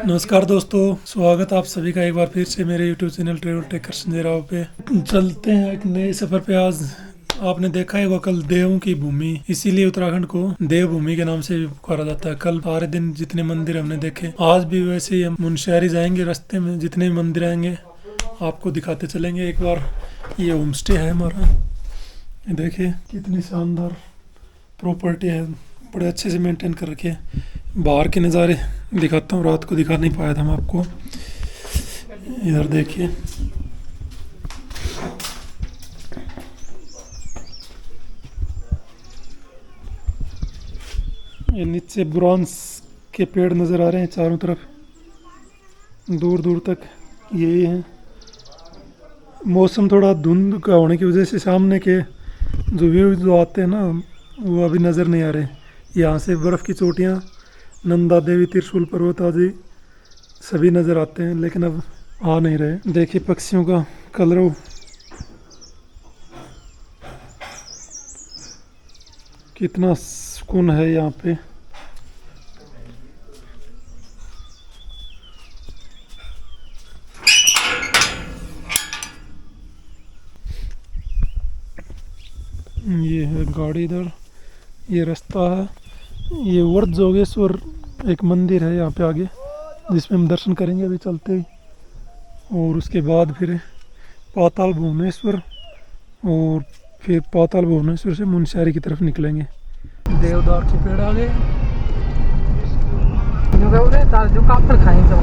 नमस्कार दोस्तों, स्वागत आप सभी का एक बार फिर से मेरे YouTube channel travel taker Sanjay Rao पे। चलते हैं एक नए सफ़र पे। आज आपने देखा है वो कल देवों की भूमि, इसीलिए उत्तराखंड को देवभूमि के नाम से भी पुकारा जाता है। कल सारे दिन जितने मंदिर हमने देखे, आज भी वैसे ही हम मुनस्यारी जाएंगे। रास्ते में जितने भी मंदिर आएंगे आपको दिखाते चलेंगे। एक बार ये होम स्टे है हमारा, देखिए कितनी शानदार प्रॉपर्टी है, बड़े अच्छे से मेंटेन कर रखे हैं। बाहर के नज़ारे दिखाता हूँ, रात को दिखा नहीं पाया था मैं आपको। इधर देखिए, ये नीचे बुरांस के पेड़ नज़र आ रहे हैं चारों तरफ, दूर दूर तक यही है। मौसम थोड़ा धुंध का होने की वजह से सामने के जो व्यू जो आते हैं ना, वो अभी नज़र नहीं आ रहे। यहाँ से बर्फ़ की चोटियाँ, नंदा देवी, त्रिशूल पर्वत आदि सभी नज़र आते हैं, लेकिन अब आ नहीं रहे। देखिए पक्षियों का कलरव, कितना सुकून है यहाँ पे। ये है गाड़ी इधर, ये रास्ता है। ये वर्ध जोगेश्वर एक मंदिर है यहाँ पे आगे, जिसमें हम दर्शन करेंगे अभी चलते ही। और उसके बाद फिर पाताल भुवनेश्वर, और फिर पाताल भुवनेश्वर से मुनस्यारी की तरफ निकलेंगे। देवदार के पेड़ आ गए। जो काफर खाएंगे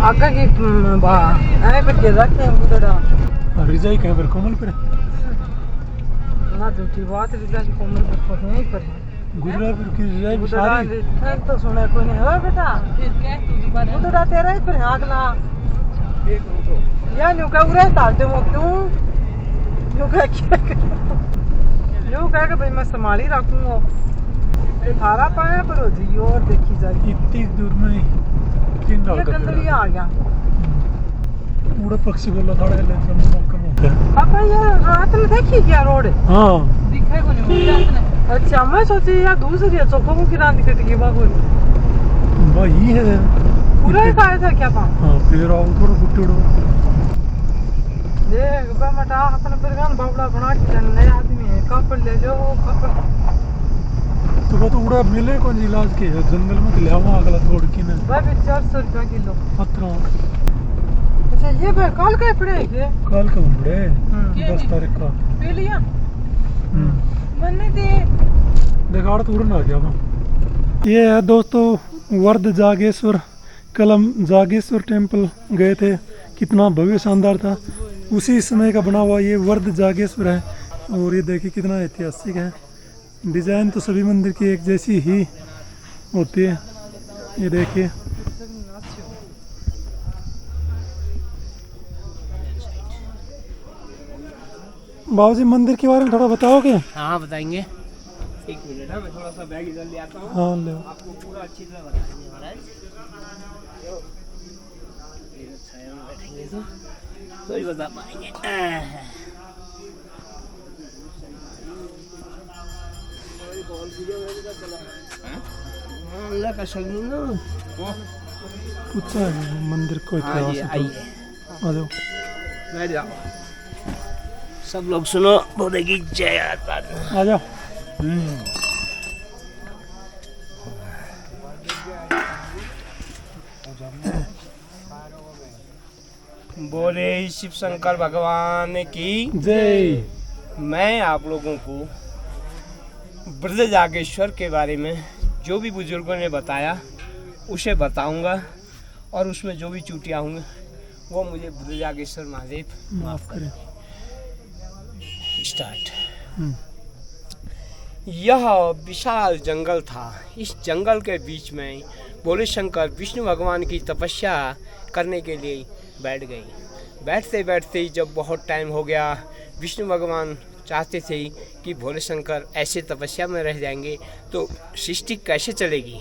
आका की बा आए पर के रखे हैं बुदड़ा रिजाई कहीं पर कोमल पर ना झूठी बात। रिजा की कोमल पर यहीं पर है। गुजरापुर की रिजाई भी बुदड़ा सारी तो सुना कोई नहीं। हो बेटा फिर क्या तू बुदड़ा तेरा ही पर है अगला या न्यू का उरे तालते हो क्यों न्यू का न्यू कह के भाई मैं संभाली रखूंगा। थारा पाया पर हो जी और देखी जाएगी। इतनी दूर में तीन डाल कर गंदली आ गया। पूरा पक्षी बोला था ले। पापा ये रात में देखी क्या रोड? हाँ दिखाई को नहीं रात में। अच्छा मैं सोची या दूसरी है चौकों की रात कट गई बाबू। वही है पूरा ही खाया था क्या पा? हाँ फिर आओ थोड़ा फुटेड़ो देख बा मटा अपने परगान बावड़ा बना के नए आदमी है। कपड़ ले लो कपड़ तो उड़ा मिले कौन इलाज के जंगल में ले आवा अगला तोड़ के ना भाई 400 रुपया किलो पत्थर। अच्छा ये भाई काल का पड़े के काल का उड़े 10 तारीख का पे लिया मैंने दे देखाड़ तो उड़ना आ गया वहाँ। ये है दोस्तों वर्ध जागेश्वर। कल हम जागेश्वर टेम्पल गए थे, कितना भव्य शानदार था। उसी समय का बना हुआ ये वर्ध जागेश्वर है। और ये देखिए कितना ऐतिहासिक है। डिज़ाइन तो सभी मंदिर की एक जैसी ही होती है। ये देखिए बाबूजी मंदिर के बारे में थोड़ा बताओगे? हाँ बताएंगे। एक मिनट है, मैं थोड़ा सा बैग इधर ले आता हूँ। हाँ ले आपको पूरा अच्छी तरह बताएंगे महाराज। छाया में बैठेंगे तो ही बता पाएंगे। अल्लाह का शगनी ना पूछा है मंदिर को इतिहास। आइए आ जाओ बैठ जाओ, सब लोग सुनो बोले की जय आता। आ जाओ। बोले शिव शंकर भगवान की जय। मैं आप लोगों को ब्रज जागेश्वर के बारे में जो भी बुजुर्गों ने बताया उसे बताऊंगा, और उसमें जो भी चूटियाँ होंगी वो मुझे ब्रज जागेश्वर महादेव माफ करें। स्टार्ट। यह विशाल जंगल था। इस जंगल के बीच में भोले शंकर विष्णु भगवान की तपस्या करने के लिए बैठ गई। बैठते बैठते ही जब बहुत टाइम हो गया, विष्णु भगवान चाहते थे कि भोले शंकर ऐसे तपस्या में रह जाएंगे तो सृष्टि कैसे चलेगी।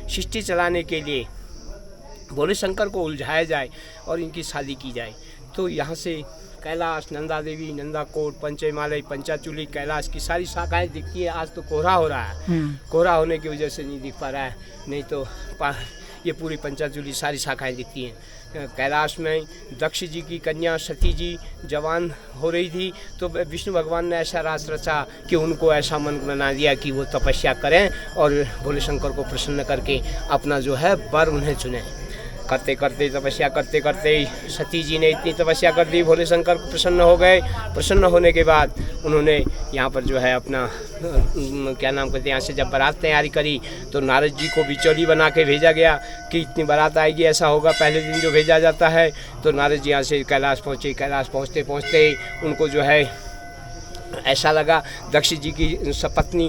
सृष्टि चलाने के लिए भोले शंकर को उलझाया जाए और इनकी शादी की जाए। तो यहाँ से कैलाश, नंदा देवी, नंदा कोट, पंचमालय, पंचाचूली, कैलाश की सारी शाखाएं दिखती है। आज तो कोहरा हो रहा है, कोहरा होने की वजह से नहीं दिख पा रहा है, नहीं तो ये पूरी पंचाचूली सारी शाखाएं दिखती हैं। कैलाश में दक्ष जी की कन्या सती जी जवान हो रही थी, तो विष्णु भगवान ने ऐसा रास रचा कि उनको ऐसा मन बना दिया कि वो तपस्या करें और भोले शंकर को प्रसन्न करके अपना जो है वर उन्हें चुने। करते करते तपस्या करते करते सती जी ने इतनी तपस्या कर दी, भोले शंकर प्रसन्न हो गए। प्रसन्न होने के बाद उन्होंने यहाँ पर जो है अपना क्या नाम कहते हैं, यहाँ से जब बारात तैयारी करी तो नारद जी को बिचौली बना के भेजा गया कि इतनी बारात आएगी, ऐसा होगा। पहले दिन जो भेजा जाता है तो नारद जी यहाँ से कैलाश पहुँचे। कैलाश पहुँचते पहुँचते उनको जो है ऐसा लगा, दक्ष जी की सपत्नी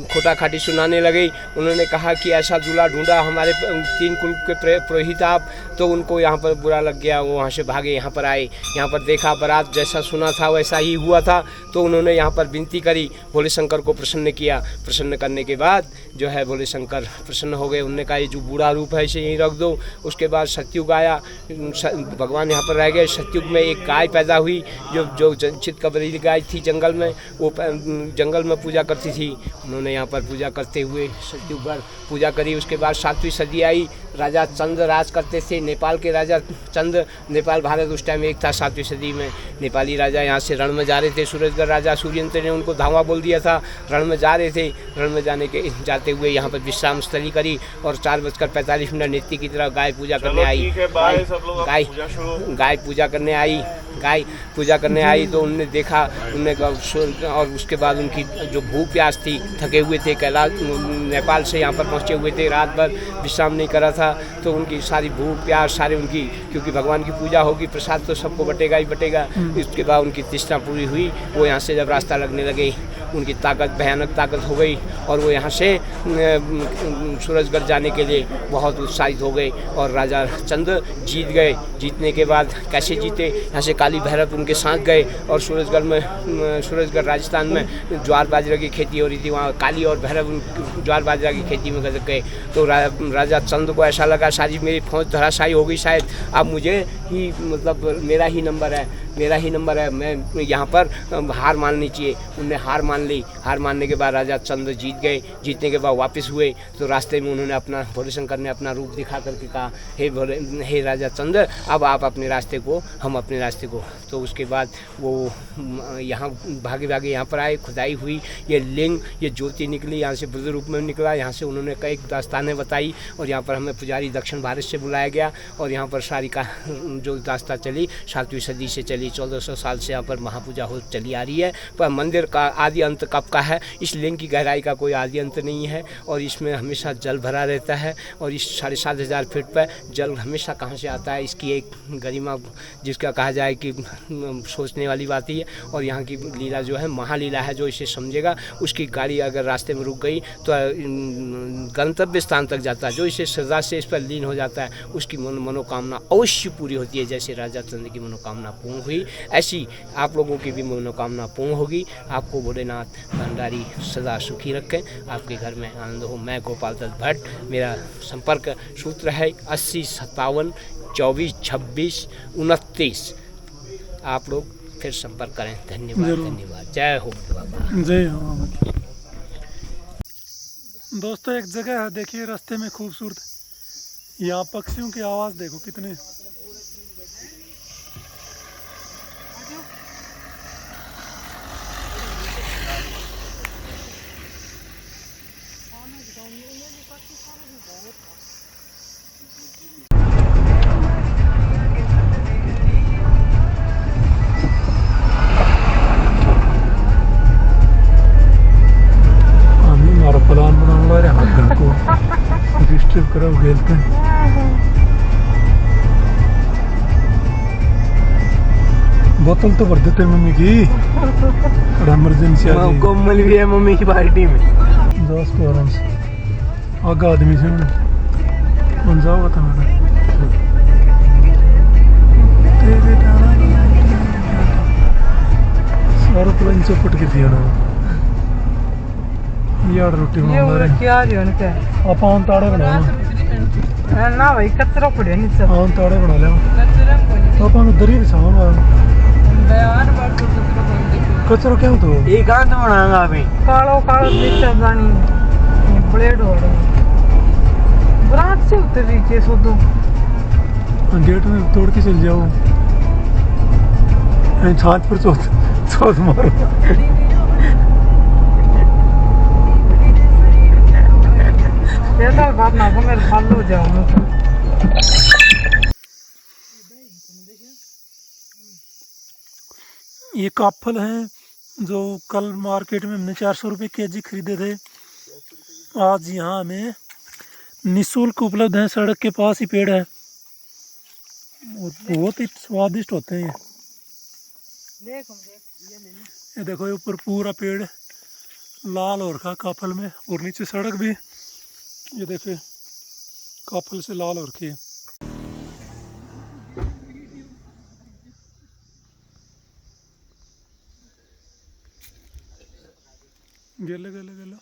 खोटा खाटी सुनाने लगी। उन्होंने कहा कि ऐसा दूल्हा ढूंढा, हमारे 3 कुल के पुरोहित आप, तो उनको यहाँ पर बुरा लग गया। वो वहाँ से भागे, यहाँ पर आए, यहाँ पर देखा बारात जैसा सुना था वैसा ही हुआ था। तो उन्होंने यहाँ पर विनती करी, भोले शंकर को प्रसन्न किया। प्रसन्न करने के बाद जो है भोले शंकर प्रसन्न हो गए। उन्होंने कहा ये जो बूढ़ा रूप है इसे यहीं रख दो। उसके बाद सतयुग आया, भगवान यहाँ पर रह गए। सतयुग में एक गाय पैदा हुई जो चितकबरी गाय थी जंगल में, वो जंगल में पूजा करती थी। उन्होंने यहाँ पर पूजा करते हुए सतयुग भर पूजा करी। उसके बाद 7वीं सदी आई, राजा चंद्र राज करते थे, नेपाल के राजा चंद्र। नेपाल भारत उस टाइम एक था। 7वीं सदी में नेपाली राजा यहाँ से रण में जा रहे थे। सूरजगढ़ राजा सूर्यंत्र ने उनको धावा बोल दिया था, रण में जा रहे थे। रण में जाते हुए यहाँ पर विश्राम स्थली करी और 4:45 नित्य की तरह गाय पूजा करने आई। गाय पूजा करने आई। गाय पूजा करने आई तो उनने देखा, उनने और उसके बाद उनकी जो भूख प्यास थी, थके हुए थे, कैलाश नेपाल से यहाँ पर पहुँचे हुए थे, रात भर विश्राम नहीं करा था, तो उनकी सारी भूख प्यास सारी उनकी, क्योंकि भगवान की पूजा होगी, प्रसाद तो सबको बटेगा ही बटेगा। इसके बाद उनकी तृष्णा पूरी हुई। वो यहाँ से जब रास्ता लगने लगे, उनकी ताकत भयानक ताकत हो गई और वो यहाँ से सूरजगढ़ जाने के लिए बहुत उत्साहित हो गए और राजा चंद्र जीत गए। जीतने के बाद कैसे जीते, यहाँ से काली भैरव उनके साथ गए और सूरजगढ़ राजस्थान में ज्वार बाजरा की खेती हो रही थी, वहाँ काली और भैरव ज्वार बाजरा की खेती में गए। तो राजा चंद्र को ऐसा लगा सारी मेरी फौज धराशायी हो गई, शायद अब मुझे ही मतलब मेरा ही नंबर है, मैं यहाँ पर हार माननी चाहिए। उनने हार मान ली। हार मानने के बाद राजा चंद्र जीत गए। जीतने के बाद वापस हुए तो रास्ते में उन्होंने अपना, भोले शंकर ने अपना रूप दिखा करके कहा, हे राजा चंद्र, अब आप अपने रास्ते को, हम अपने रास्ते को। तो उसके बाद वो यहाँ भागे यहाँ पर आए, खुदाई हुई, ये लिंग, ये ज्योति निकली, यहाँ से बुद्ध रूप में निकला। यहाँ से उन्होंने कई दास्तानें बताई और यहाँ पर हमें पुजारी दक्षिण भारत से बुलाया गया और यहाँ पर सारी का जो दास्तां चली 7वीं सदी से चली। 1400 साल से यहाँ पर महापूजा हो चली आ रही है। पर मंदिर का आदि अंत कब का है, इस लिंग की गहराई का कोई आदि अंत नहीं है और इसमें हमेशा जल भरा रहता है और इस 7,500 फीट पर जल हमेशा कहाँ से आता है, इसकी एक गरिमा जिसका कहा जाए कि सोचने वाली बात ही है। और यहाँ की लीला जो है महालीला है, जो इसे समझेगा उसकी गाड़ी अगर रास्ते में रुक गई तो गंतव्य स्थान तक जाता है। जो इसे श्रद्धा से इस पर लीन हो जाता है उसकी मनोकामना अवश्य पूरी होती है। जैसे राजा चंद्र की मनोकामना पूर्ण हुई, ऐसी आप लोगों की भी मनोकामना पूर्ण होगी। आपको भोलेनाथ भंडारी सदा सुखी रखें, आपके घर में आनंद हो। मैं गोपाल दत्त भट्ट, मेरा संपर्क सूत्र है 80 57 24 26 29। आप लोग फिर संपर्क करें। धन्यवाद। जय हो बाबा। जय हो। दोस्तों एक जगह है, देखिए रास्ते में खूबसूरत, यहाँ पक्षियों की आवाज़ देखो कितने। प्लान बनाने वाले हाथ को डिस्टर्ब करो खेलते हैं। बोतल तो भर देते मम्मी की, इमरजेंसी कोमल भी है मम्मी की पार्टी में। दोस्त को आराम से आगे आदमी से कौन जाओगा था मेरा सारा प्लान चौपट के दिया ना यार। रोटी क्या उनके आप आन ताड़े बना ना भाई, कचरा पड़े नीचे, आन ताड़े बना ले आप उधर ही बिछाओ। कचरो क्यों तो ये कांद बनाएगा अभी कालो कालो बीच दानी ब्लेड हो रहा ब्रांच से उतर रही के सो दो गेट में तोड़ के चल जाओ छात पर चौथ मारो ये तो बात ना को मेरे फल हो जाऊं ये काफल हैं जो कल मार्केट में हमने 400 रुपये केजी खरीदे थे। आज यहाँ हमें निःशुल्क उपलब्ध है, सड़क के पास ही पेड़ है और बहुत ही स्वादिष्ट होते हैं ये देखो, ये ऊपर पूरा पेड़ लाल हो रखा काफल में और नीचे सड़क भी ये देखे काफल से लाल हो रखी है। गेले गेले गेले